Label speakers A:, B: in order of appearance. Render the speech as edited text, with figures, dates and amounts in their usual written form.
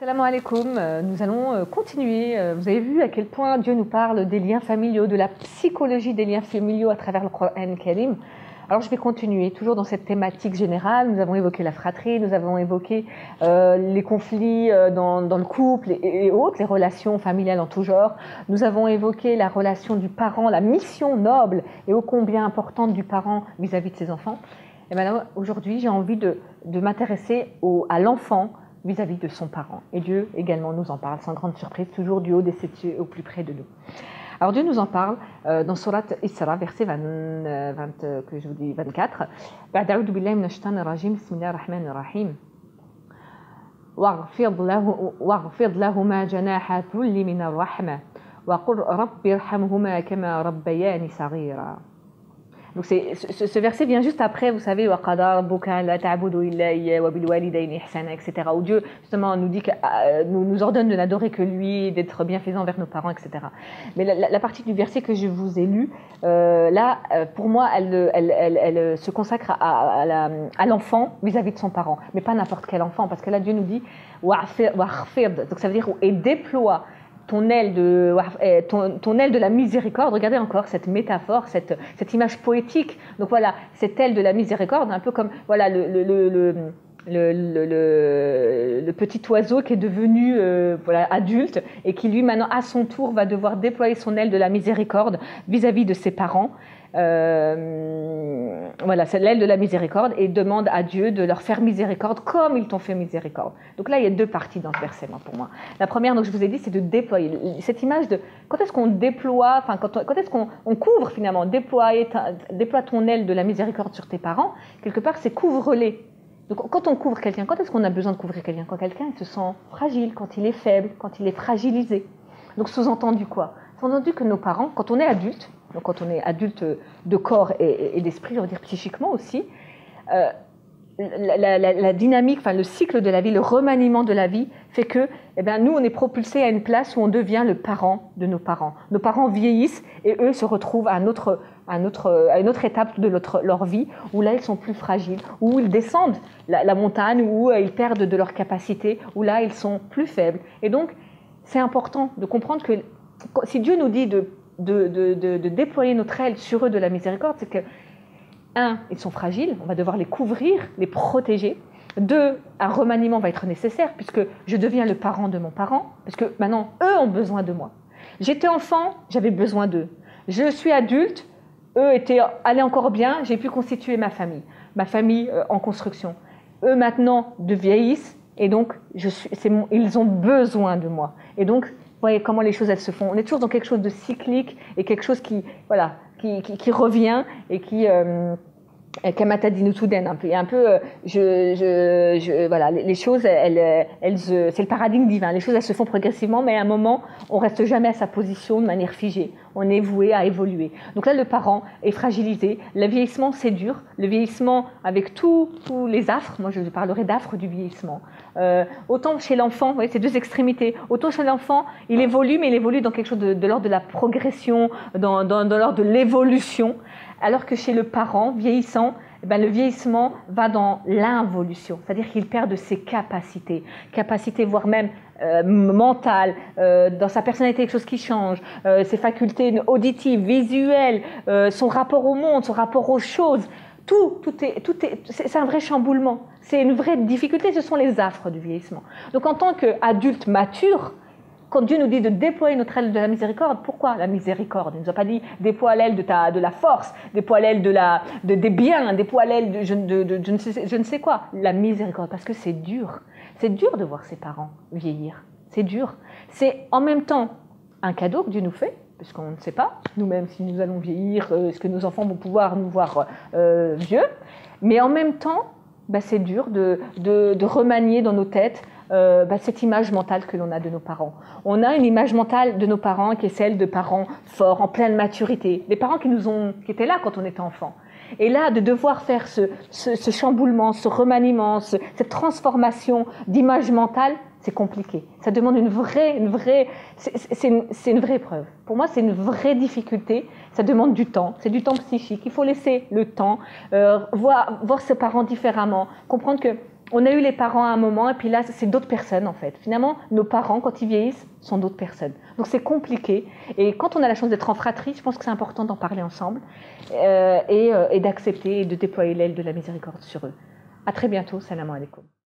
A: Salam alaikum, nous allons continuer. Vous avez vu à quel point Dieu nous parle des liens familiaux, de la psychologie des liens familiaux à travers le Coran Karim. Alors je vais continuer, toujours dans cette thématique générale. Nous avons évoqué la fratrie, nous avons évoqué les conflits dans le couple et autres, les relations familiales en tout genre. Nous avons évoqué la relation du parent, la mission noble et ô combien importante du parent vis-à-vis de ses enfants. Et bien aujourd'hui, j'ai envie de m'intéresser à l'enfant vis-à-vis de son parent. Et Dieu également nous en parle, sans grande surprise, toujours du haut des cieux au plus près de nous. Alors Dieu nous en parle dans Surat Isra, verset 24. Ba'da'udhu billahi minash shaitanir rajim, bismillahir rahmanir rahim. واغفض لهما جناح الذل من الرحمة وقل رب ارحمهما كما ربياني صغيرا. Donc ce verset vient juste après, vous savez, etc. Où Dieu justement nous dit nous ordonne de n'adorer que lui, d'être bienfaisant envers nos parents, etc. Mais la partie du verset que je vous ai lu, pour moi, elle se consacre à l'enfant vis-à-vis de son parent, mais pas n'importe quel enfant, parce que là Dieu nous dit donc ça veut dire et déploie ton aile de la miséricorde. Regardez encore cette métaphore, cette image poétique. Donc voilà, cette aile de la miséricorde, un peu comme voilà le petit oiseau qui est devenu adulte et qui lui maintenant à son tour va devoir déployer son aile de la miséricorde vis-à-vis de ses parents. Voilà, c'est l'aile de la miséricorde et demande à Dieu de leur faire miséricorde comme ils t'ont fait miséricorde. Donc là, il y a deux parties dans ce verset, pour moi. La première, donc je vous ai dit, c'est de déployer. Cette image de quand est-ce qu'on déploie, enfin quand est-ce qu'on couvre finalement, déploie ton aile de la miséricorde sur tes parents. Quelque part, c'est couvre-les. Donc quand on couvre quelqu'un, quand est-ce qu'on a besoin de couvrir quelqu'un? Quand quelqu'un se sent fragile, quand il est faible, quand il est fragilisé. Donc sous-entendu quoi? Sous-entendu que nos parents, quand on est adulte, donc quand on est adulte de corps et d'esprit, on va dire psychiquement aussi, la dynamique, le cycle de la vie, le remaniement de la vie fait que nous, on est propulsés à une place où on devient le parent de nos parents. Nos parents vieillissent et eux se retrouvent à une autre étape de leur vie où là, ils sont plus fragiles, où ils descendent la montagne, où ils perdent de leur capacité, où là, ils sont plus faibles. Et donc, c'est important de comprendre que si Dieu nous dit de déployer notre aile sur eux de la miséricorde, c'est que, un, ils sont fragiles, on va devoir les couvrir, les protéger. Deux, un remaniement va être nécessaire puisque je deviens le parent de mon parent, parce que maintenant, eux ont besoin de moi. J'étais enfant, j'avais besoin d'eux. Je suis adulte, eux allaient encore bien, j'ai pu constituer ma famille en construction. Eux maintenant vieillissent et donc ils ont besoin de moi. Et donc, vous voyez comment les choses elles se font. On est toujours dans quelque chose de cyclique et quelque chose qui revient et qui Kamatadinu Souden un peu. Et un peu, voilà, les choses, c'est le paradigme divin. Les choses, elles se font progressivement, mais à un moment, on reste jamais à sa position de manière figée. On est voué à évoluer. Donc là, le parent est fragilisé. Le vieillissement, c'est dur. Le vieillissement, avec tous les affres, moi je parlerai d'affres du vieillissement. Autant chez l'enfant, vous voyez, c'est deux extrémités. Autant chez l'enfant, il évolue, mais il évolue dans quelque chose de l'ordre de la progression, dans l'ordre de l'évolution. Alors que chez le parent vieillissant, le vieillissement va dans l'involution, c'est-à-dire qu'il perd de ses capacités, voire même mentales, dans sa personnalité, quelque chose qui change, ses facultés auditives, visuelles, son rapport au monde, son rapport aux choses. C'est un vrai chamboulement, c'est une vraie difficulté, ce sont les affres du vieillissement. Donc en tant qu'adulte mature, quand Dieu nous dit de déployer notre aile de la miséricorde, pourquoi la miséricorde? Il ne nous a pas dit déploie l'aile de la force, déploie l'aile des biens, déploie l'aile de je ne sais quoi. La miséricorde, parce que c'est dur. C'est dur de voir ses parents vieillir. C'est dur. C'est en même temps un cadeau que Dieu nous fait, parce qu'on ne sait pas nous-mêmes si nous allons vieillir, est-ce que nos enfants vont pouvoir nous voir vieux. Mais en même temps, c'est dur de remanier dans nos têtes cette image mentale que l'on a de nos parents. On a une image mentale de nos parents qui est celle de parents forts, en pleine maturité, des parents qui étaient là quand on était enfant. Et là, de devoir faire ce chamboulement, ce remaniement, cette transformation d'image mentale, c'est compliqué. Ça demande c'est une vraie épreuve. Pour moi, c'est une vraie difficulté. Ça demande du temps. C'est du temps psychique. Il faut laisser le temps, voir ses parents différemment, comprendre que On a eu les parents à un moment, et puis là, c'est d'autres personnes, en fait. Finalement, nos parents, quand ils vieillissent, sont d'autres personnes. Donc, c'est compliqué. Et quand on a la chance d'être en fratrie, je pense que c'est important d'en parler ensemble et d'accepter et de déployer l'aile de la miséricorde sur eux. À très bientôt. Salam alaikum.